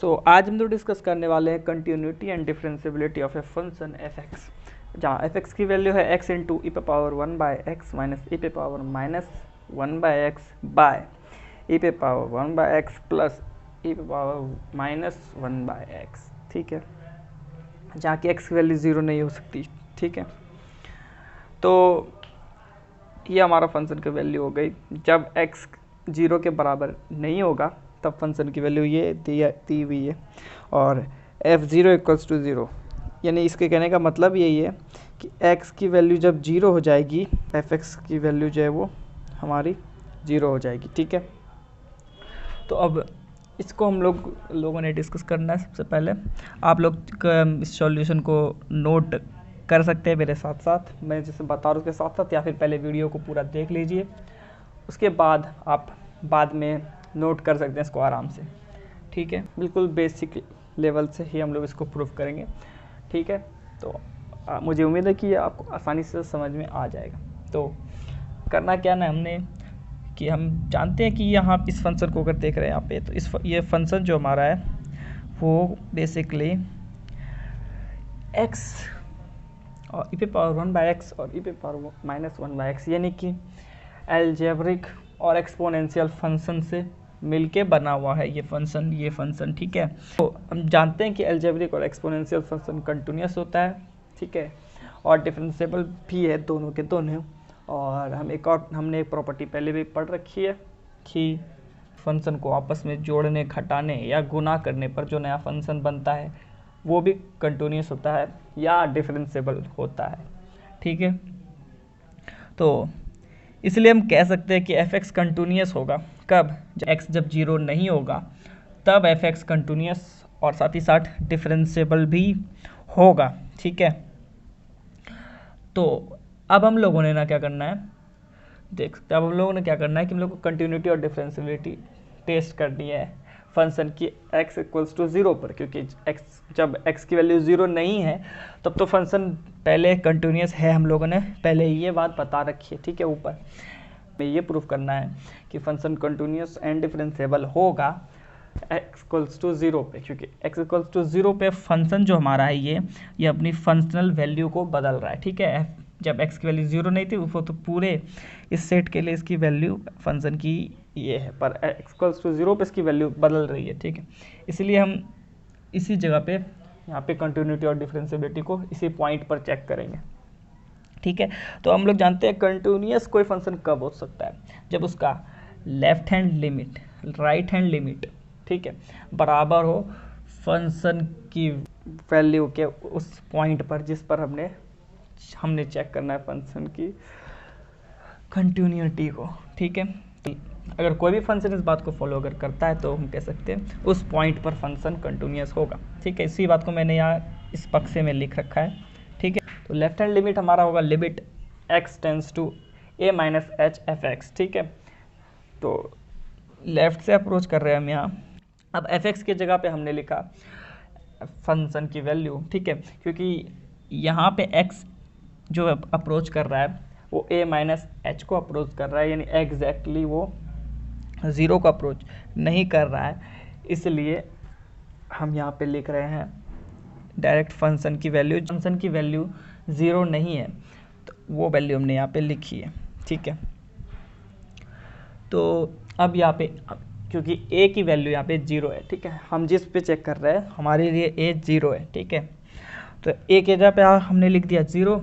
आज हम तो डिस्कस करने वाले हैं continuity and differentiability of a function f x, जहाँ एफ एक्स की वैल्यू है एक्स इंटू ई पे power 1 by x minus e पे power minus 1 by x by e पे power 1 by x plus e पे पावर माइनस 1 बाय एक्स। ठीक है, जहाँ की एक्स की वैल्यू ज़ीरो नहीं हो सकती। ठीक है, तो ये हमारा फंक्शन की वैल्यू हो गई। जब एक्स जीरो के बराबर नहीं होगा तब फंक्शन की वैल्यू ये दी हुई है, और F zero equals to zero, यानी इसके कहने का मतलब यही है कि एक्स की वैल्यू जब जीरो हो जाएगी एफ एक्स की वैल्यू जो है वो हमारी ज़ीरो हो जाएगी। ठीक है, तो अब इसको हम लोगों ने डिस्कस करना है। सबसे पहले आप लोग इस सॉल्यूशन को नोट कर सकते हैं मेरे साथ साथ, मैं जैसे बता रहा हूँ उसके साथ साथ, या फिर पहले वीडियो को पूरा देख लीजिए, उसके बाद आप बाद में नोट कर सकते हैं इसको आराम से। ठीक है, बिल्कुल बेसिक लेवल से ही हम लोग इसको प्रूव करेंगे। ठीक है, तो मुझे उम्मीद है कि ये आपको आसानी से समझ में आ जाएगा। तो करना क्या ना हमने कि हम जानते हैं कि यहाँ इस फंक्शन को अगर देख रहे हैं यहाँ पे, तो ये फंक्शन जो हमारा है वो बेसिकली एक्स और ई पे पावर 1 बाय एक्स और ई पे पावर माइनस 1 बाय एक्स, यानी कि एल्जेब्रिक और एक्सपोनेंशियल फंक्शन से मिलके बना हुआ है ये फंक्शन। ठीक है, तो हम जानते हैं कि एल्जेब्रिक और एक्सपोनेंशियल फंक्शन कंटिन्यूअस होता है। ठीक है, और डिफरेंशिएबल भी है दोनों के दोनों। और हमने एक प्रॉपर्टी पहले भी पढ़ रखी है कि फंक्शन को आपस में जोड़ने, घटाने या गुना करने पर जो नया फंक्शन बनता है वो भी कंटिन्यूअस होता है या डिफरेंशिएबल होता है। ठीक है, तो इसलिए हम कह सकते हैं कि एफ एक्स कंटिन्यूअस होगा कब, जब एक्स जब जीरो नहीं होगा तब एफ एक्स कंटिन्यूअस और साथ ही साथ डिफरेंशिएबल भी होगा। ठीक है, तो अब हम लोगों ने ना क्या करना है, देख सकते हैं अब हम लोगों ने क्या करना है कि हम लोग को कंटिन्यूटी और डिफरेंशिएबिलिटी टेस्ट करनी है फंक्शन की एक्स इक्वल्स टू ज़ीरो पर, क्योंकि जब एक्स की वैल्यू ज़ीरो नहीं है तब तो फंक्शन पहले कंटिन्यूअस है, हम लोगों ने पहले ये बात बता रखी है। ठीक है, ऊपर में ये प्रूफ करना है कि फंक्शन कंटिन्यूअस एंड डिफरेंशिएबल होगा एक्स इक्वल्स टू ज़ीरो पे, क्योंकि एक्स इक्वल्स टू ज़ीरो पे फंक्शन जो हमारा है ये अपनी फंक्शनल वैल्यू को बदल रहा है। ठीक है, जब एक्स की वैल्यू ज़ीरो नहीं थी वो तो पूरे इस सेट के लिए इसकी वैल्यू फंक्शन की ये है, पर एक्स इक्वल्स टू ज़ीरो पे इसकी वैल्यू बदल रही है। ठीक है, इसलिए हम इसी जगह पे यहाँ पे कंटिन्यूटी और डिफरेंशिएबिलिटी को इसी पॉइंट पर चेक करेंगे। ठीक है, तो हम लोग जानते हैं कंटिन्यूअस कोई फंक्शन कब हो सकता है, जब उसका left hand limit right hand limit, ठीक है, बराबर हो फंक्शन की वैल्यू के उस पॉइंट पर जिस पर हमने चेक करना है फंक्शन की कंटिन्यूटी को। ठीक है, अगर कोई भी फंक्शन इस बात को फॉलो अगर करता है तो हम कह सकते हैं उस पॉइंट पर फंक्शन कंटिन्यूअस होगा। ठीक है, इसी बात को मैंने यहाँ इस बक्से में लिख रखा है। ठीक है, तो लेफ्ट हैंड लिमिट हमारा होगा limit x tends to a minus H F X. ठीक है, तो लेफ्ट से अप्रोच कर रहे हैं हम यहाँ। अब एफ एक्स की जगह पे हमने लिखा फंक्शन की वैल्यू। ठीक है, क्योंकि यहाँ पे x जो अप्रोच कर रहा है वो a माइनस एच को अप्रोच कर रहा है, यानी एग्जैक्टली वो ज़ीरो को अप्रोच नहीं कर रहा है, इसलिए हम यहाँ पे लिख रहे हैं डायरेक्ट फंक्शन की वैल्यू ज़ीरो नहीं है तो वो वैल्यू हमने यहाँ पे लिखी है। ठीक है, तो अब यहाँ पे क्योंकि a की वैल्यू यहाँ पे ज़ीरो है। ठीक है, हम जिस पे चेक कर रहे हैं हमारे लिए a ज़ीरो है। ठीक है, तो a के जगह पे हमने लिख दिया zero,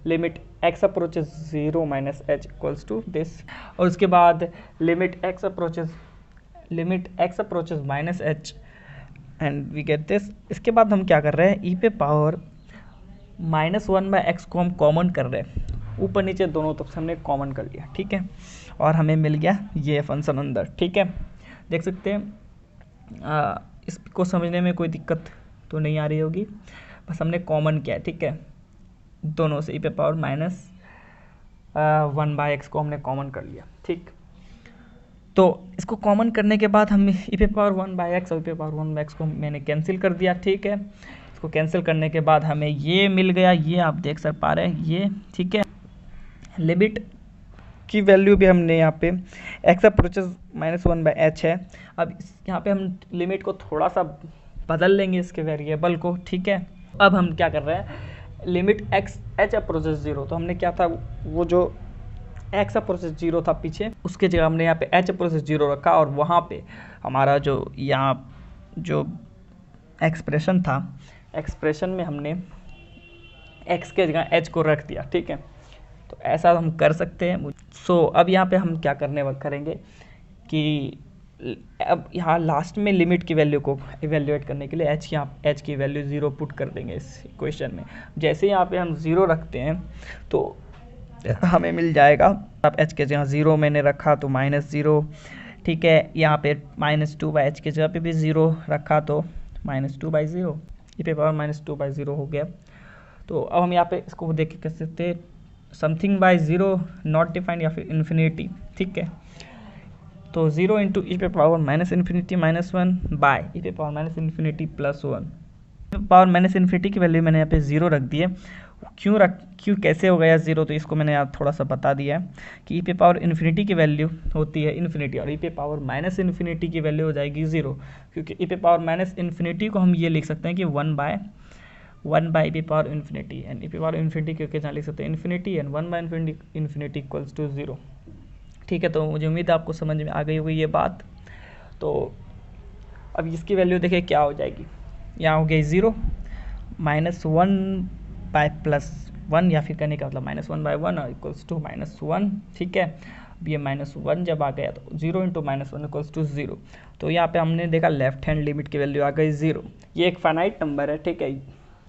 limit x approaches zero minus H equals to this, और उसके बाद limit x approaches minus H and we get this. इसके बाद हम क्या कर रहे हैं, e पे पावर माइनस 1 बाय एक्स को हम कॉमन कर रहे हैं, ऊपर नीचे दोनों तरफ से हमने कॉमन कर लिया। ठीक है, और हमें मिल गया ये फंक्शन अंदर। ठीक है, देख सकते हैं इसको समझने में कोई दिक्कत तो नहीं आ रही होगी, बस हमने कॉमन किया है। ठीक है, दोनों से ई पे पावर माइनस 1 बाय एक्स को हमने कॉमन कर लिया। ठीक, तो इसको कॉमन करने के बाद हम ई पे पावर 1 बाय एक्स और ई पे पावर 1 बाय एक्स को मैंने कैंसिल कर दिया। ठीक है, इसको कैंसिल करने के बाद हमें ये मिल गया, ये आप देख पा रहे हैं ये। ठीक है, लिमिट की वैल्यू भी हमने यहाँ पे x approaches minus 1 by H है। अब यहाँ पे हम लिमिट को थोड़ा सा बदल लेंगे इसके वेरिएबल को, ठीक है। अब हम क्या कर रहे हैं, लिमिट एक्स एच अप्रोचेस 0, तो हमने क्या था, वो जो एक्स अप्रोचेस 0 था पीछे, उसके जगह हमने यहाँ पे एच अप्रोचेस 0 रखा, और वहाँ पे हमारा जो यहाँ जो एक्सप्रेशन था, एक्सप्रेशन में हमने एक्स के जगह एच को रख दिया, ठीक है। तो ऐसा हम कर सकते हैं। सो अब यहाँ पे हम क्या करेंगे कि अब यहाँ लास्ट में लिमिट की वैल्यू को इवेल्युएट करने के लिए एच की वैल्यू 0 पुट कर देंगे इस इक्वेशन में। जैसे यहाँ पे हम 0 रखते हैं तो हमें मिल जाएगा, अब एच के जगह 0 मैंने रखा तो -0, ठीक है। यहाँ पे -2/h के जगह पे भी 0 रखा तो -2/0, e पे पावर -2/0 हो गया। तो अब हम यहाँ पे इसको देख के कह सकते हैं समथिंग बाय 0 नॉट डिफाइंड या फिर इन्फिनिटी, ठीक है। तो 0 इंटू ई पे पावर -∞ -1 बाय ई पे पावर -∞ +1। पावर -∞ की वैल्यू मैंने यहाँ पे 0 रख दी है। क्यों कैसे हो गया 0, तो इसको मैंने यहाँ थोड़ा सा बता दिया है कि ई पे पावर इन्फिनिटी की वैल्यू होती है इन्फिनिटी, और ई पे पावर -∞ की वैल्यू हो जाएगी 0, क्योंकि ई पे पावर -∞ को हम ये लिख सकते हैं कि 1 ई पे पावर इन्फिनिटी, एंड ई पे पावर इन्फिनिटी क्योंकि जहाँ लिख सकते हैं इन्फिनिटी, एंड 1/∞ इक्वल्स टू 0, ठीक है। तो मुझे उम्मीद है आपको समझ में आ गई होगी ये बात। तो अब इसकी वैल्यू देखिए क्या हो जाएगी, यहाँ हो गई 0 -1/+1, या फिर करने का मतलब -1/1 और इक्वल्स टू -1, ठीक है। अब ये -1 जब आ गया तो 0 इंटू -1 इक्वल्स टू 0। तो यहाँ पे हमने देखा लेफ्ट हैंड लिमिट की वैल्यू आ गई 0। ये एक फाइनाइट नंबर है, ठीक है,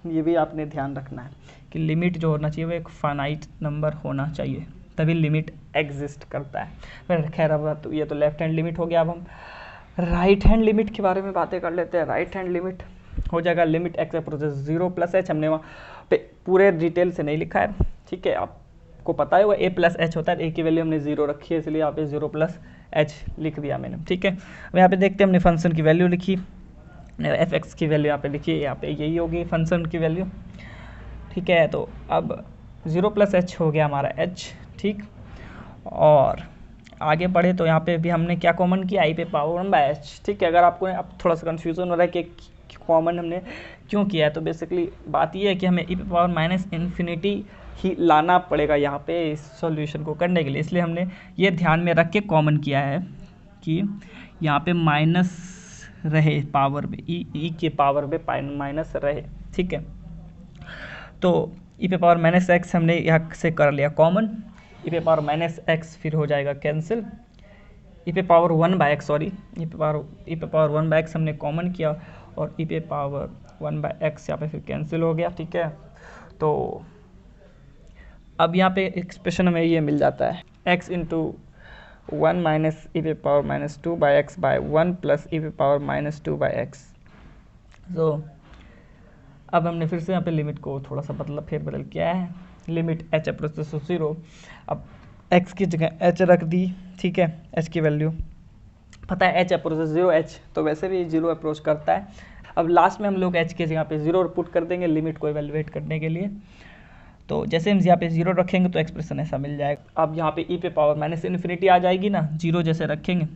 ये भी आपने ध्यान रखना है कि लिमिट जो होना चाहिए वो एक फाइनाइट नंबर होना चाहिए, तभी लिमिट एग्जिस्ट करता है। फिर खैर अब तो ये तो लेफ्ट हैंड लिमिट हो गया। अब हम राइट हैंड लिमिट के बारे में बातें कर लेते हैं। राइट हैंड लिमिट हो जाएगा लिमिट एक्स अप्रोचेस 0 + h, हमने वहाँ पे पूरे डिटेल से नहीं लिखा है, ठीक है, आपको पता है वो a + h होता है, a की वैल्यू हमने 0 रखी है इसलिए यहाँ पे 0 + h लिख दिया मैंने, ठीक है। अब यहाँ पे देखते हैं हमने फंक्शन की वैल्यू लिखी, f(x) की वैल्यू यहाँ पे लिखी, यहाँ पे यही होगी फंक्शन की वैल्यू, ठीक है। तो अब 0 + h हो गया हमारा h, ठीक। और आगे बढ़े तो यहाँ पे भी हमने क्या कॉमन किया, ई पे पावर 1/h, ठीक है। अगर आपको अब थोड़ा सा कन्फ्यूज़न हो रहा है कि कॉमन हमने क्यों किया है, तो बेसिकली बात ये है कि हमें ई पे पावर -∞ ही लाना पड़ेगा यहाँ पे इस सॉल्यूशन को करने के लिए, इसलिए हमने ये ध्यान में रख के कॉमन किया है कि यहाँ पे माइनस रहे पावर में, ई के पावर में माइनस रहे, ठीक है। तो ई पे पावर -x हमने यहाँ से कर लिया कॉमन, ई पे पावर -x फिर हो जाएगा कैंसिल, ई पे पावर 1/x, सॉरी ई पे पावर 1/x हमने कॉमन किया, और ई पे पावर 1/x यहाँ पे फिर कैंसिल हो गया, ठीक है। तो अब यहाँ पे एक्सप्रेशन हमें ये मिल जाता है x इंटू 1 माइनस ई पे पावर -2/x/1 प्लस ई पे पावर -2/x। तो अब हमने फिर से यहाँ पे लिमिट को थोड़ा सा फेरबदल किया है, लिमिट h अप्रोचेस 0, अब x की जगह h रख दी, ठीक है। h की वैल्यू पता है h अप्रोचेस 0, h तो वैसे भी 0 अप्रोच करता है। अब लास्ट में हम लोग h की जगह पे 0 पुट कर देंगे लिमिट को इवेलुएट करने के लिए। तो जैसे हम यहाँ पे 0 रखेंगे तो एक्सप्रेशन ऐसा मिल जाएगा। अब यहाँ पे ई पे पावर -∞ आ जाएगी ना, 0 जैसे रखेंगे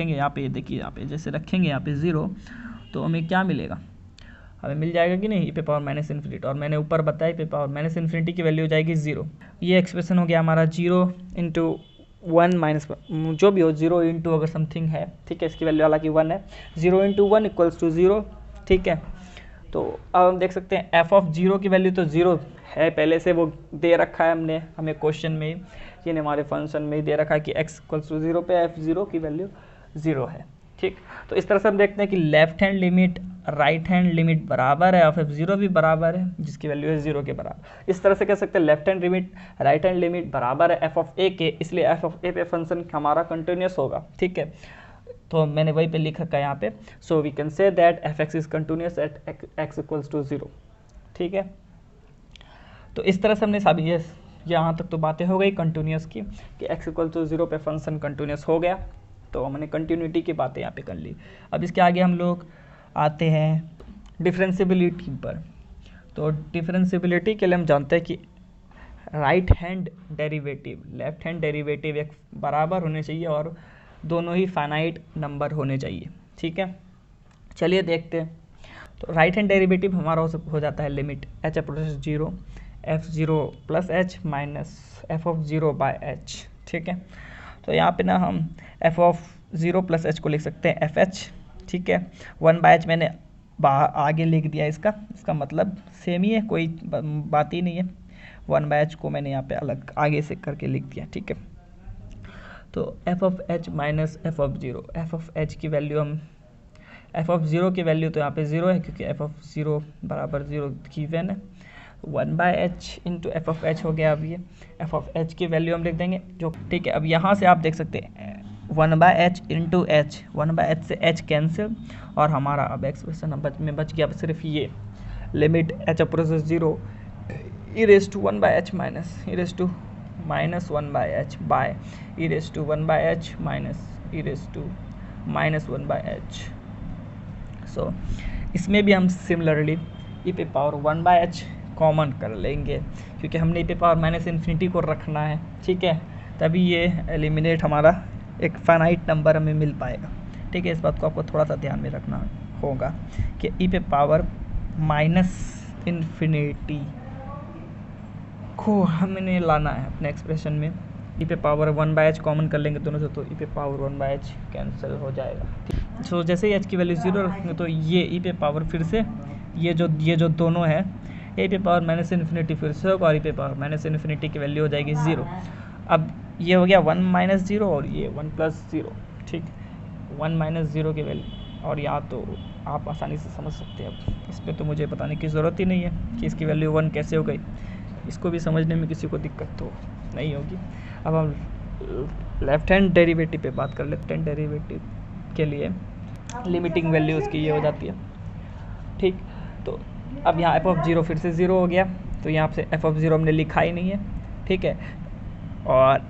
यहाँ पे, देखिए यहाँ पे जैसे रखेंगे यहाँ पे 0, तो हमें क्या मिलेगा, हमें मिल जाएगा कि नहीं, ई पे पावर -∞, और मैंने ऊपर बताया ई पे पावर -∞ की वैल्यू हो जाएगी 0। ये एक्सप्रेशन हो गया हमारा 0 इंटू 1 माइनस जो भी हो, 0 इंटू अगर समथिंग है, ठीक है, इसकी वैल्यू हालांकि 1 है, 0 इंटू 1 इक्वल्स टू 0, ठीक है। तो अब हम देख सकते हैं f(0) की वैल्यू तो 0 है, पहले से वो दे रखा है हमें क्वेश्चन में, ये हमारे फंक्शन में ही दे रखा है कि x इक्वल्स टू 0 पे f(0) की वैल्यू 0 है, ठीक। तो इस तरह से हम देखते हैं कि left hand limit right hand limit बराबर है, f(0) भी बराबर है जिसकी वैल्यू है 0 के बराबर। इस तरह से कह सकते हैं left hand limit right hand limit बराबर है f(a) के, इसलिए f(a) पे फंक्शन हमारा कंटिन्यूस होगा, ठीक है। तो मैंने वही पे लिख रखा है यहाँ पे, so we can say that f(x) is continuous at x equals to 0, ठीक है। तो इस तरह से हमने सभी यहाँ तक तो बातें हो गई कंटिन्यूस की कि x इक्वल टू 0 पे फंक्शन कंटिन्यूस हो गया, तो हमने कंटिन्यूटी की बातें यहाँ पे कर ली। अब इसके आगे हम लोग आते हैं डिफरेंशियबिलिटी पर। तो डिफरेंशियबिलिटी के लिए हम जानते हैं कि right hand derivative left hand derivative एक बराबर होने चाहिए, और दोनों ही फाइनाइट नंबर होने चाहिए। ठीक है, चलिए देखते हैं। तो राइट हैंड डेरिवेटिव हमारा हो जाता है limit h approaches 0 F 0 plus H minus F of 0 by H. ठीक है, तो यहाँ पे ना हम एफ ऑफ 0 प्लस एच को लिख सकते हैं एफ एच। ठीक है, 1 बाय एच मैंने आगे लिख दिया, इसका मतलब सेम ही है, कोई बात ही नहीं है। 1 बाय एच को मैंने यहाँ पे अलग आगे से करके लिख दिया। ठीक है, तो F of H minus F of 0, F of H की वैल्यू हम एफ ऑफ 0 की वैल्यू तो यहाँ पे 0 है क्योंकि एफ ऑफ 0 बराबर 0 गिवन है। 1 by h into F of H हो गया। अब ये एफ ऑफ एच की वैल्यू हम लिख देंगे जो, ठीक है। अब यहाँ से आप देख सकते हैं 1 by h into h, 1 by h से एच कैंसिल और हमारा अब एक्सप्रेशन में बच गया सिर्फ ये limit h approaches 0 e raise to 1 by h minus e raise to minus 1 by h by e raise to 1 by h minus e raise to minus 1 by h. So इसमें भी हम सिमिलरली ई पे power 1 by H common कर लेंगे क्योंकि हमने ई पे power minus infinity को रखना है। ठीक है, तभी ये एलिमिनेट हमारा एक फाइनाइट नंबर हमें मिल पाएगा। ठीक है, इस बात को आपको थोड़ा सा ध्यान में रखना होगा कि ई पे पावर माइनस इन्फिनिटी को हमने लाना है अपने एक्सप्रेशन में। ई पे पावर 1 बाय एच कॉमन कर लेंगे दोनों से, तो ई पे पावर 1 बाय एच कैंसिल हो जाएगा। सो जैसे ही एच की वैल्यू 0 रखेंगे तो ये ई पे पावर फिर से ये जो दोनों है ए पे पावर माइनस इन्फिनिटी फिर से होगा और ई पे पावर माइनस इन्फिनिटी की वैल्यू हो जाएगी 0। अब ये हो गया 1 माइनस 0 और ये 1 प्लस 0। ठीक, 1 माइनस 0 की वैल्यू, और यहाँ तो आप आसानी से समझ सकते हैं। अब इस पर तो मुझे बताने की ज़रूरत ही नहीं है कि इसकी वैल्यू 1 कैसे हो गई, इसको भी समझने में किसी को दिक्कत तो नहीं होगी। अब हम लेफ्ट हैंड डेरिवेटिव पे बात कर लेते हैं। लेफ्ट हैंड डेरिवेटिव के लिए लिमिटिंग वैल्यू उसकी ये हो जाती है। ठीक, तो अब यहाँ एफ ऑफ 0 फिर से 0 हो गया, तो यहाँ से एफ ऑफ 0 हमने लिखा ही नहीं है। ठीक है, और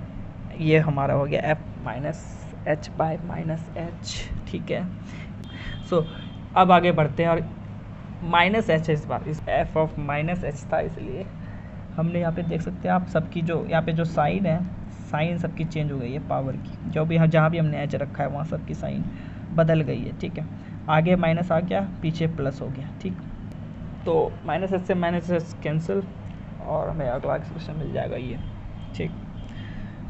ये हमारा हो गया F minus H bye minus H. ठीक है, सो अब आगे बढ़ते हैं और माइनस एच है इस बार, इस एफ ऑफ माइनस एच था इसलिए हमने यहाँ पे देख सकते हैं आप सबकी जो यहाँ पे जो साइन है, साइन सबकी चेंज हो गई है पावर की, जो भी जहाँ भी हमने एच रखा है वहाँ सबकी साइन बदल गई है। ठीक है, आगे माइनस आ गया, पीछे प्लस हो गया। ठीक, तो माइनस एच से माइनस एच कैंसिल और हमें अगला एक्सप्रेशन मिल जाएगा ये। ठीक,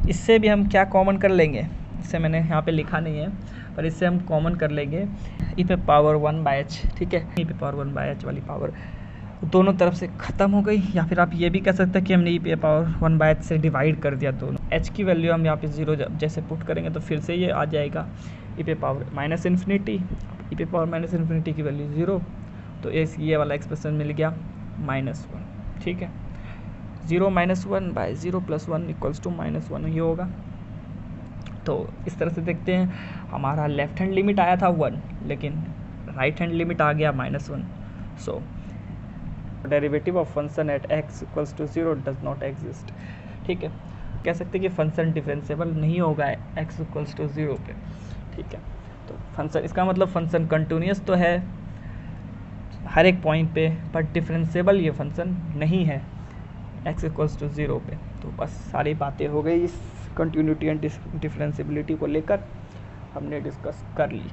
इससे भी हम क्या कॉमन कर लेंगे, इससे मैंने यहाँ पे लिखा नहीं है पर इससे हम कॉमन कर लेंगे ई पे पावर 1 बाय एच। ठीक है, ई पे पावर 1 बाय एच वाली पावर दोनों तरफ से ख़त्म हो गई, या फिर आप ये भी कह सकते हैं कि हमने ई पे पावर 1 बाय एच से डिवाइड कर दिया दोनों। एच की वैल्यू हम यहाँ पे 0 जैसे पुट करेंगे तो फिर से ये आ जाएगा ई पे पावर माइनस इन्फिनिटी, ई पे पावर माइनस इन्फिनिटी की वैल्यू 0, तो ये वाला एक्सप्रेशन मिल गया -1। ठीक है, 0 minus 1 by 0 plus 1 equals to -1 ये होगा। तो इस तरह से देखते हैं, हमारा लेफ्ट हैंड लिमिट आया था 1 लेकिन राइट हैंड लिमिट आ गया -1। So derivative of function at x equals to 0 does not exist. ठीक है, कह सकते हैं कि फंक्शन डिफरेंशिएबल नहीं होगा x इक्वल्स टू 0 पे। ठीक है, तो फंक्शन, इसका मतलब फंक्शन कंटिन्यूस तो है हर एक पॉइंट पे, बट डिफरेंशिएबल ये फंक्शन नहीं है x इक्वल्स टू 0 पे। तो बस सारी बातें हो गई इस कंटिन्यूटी एंड डिफरेंशिएबिलिटी को लेकर हमने डिस्कस कर ली।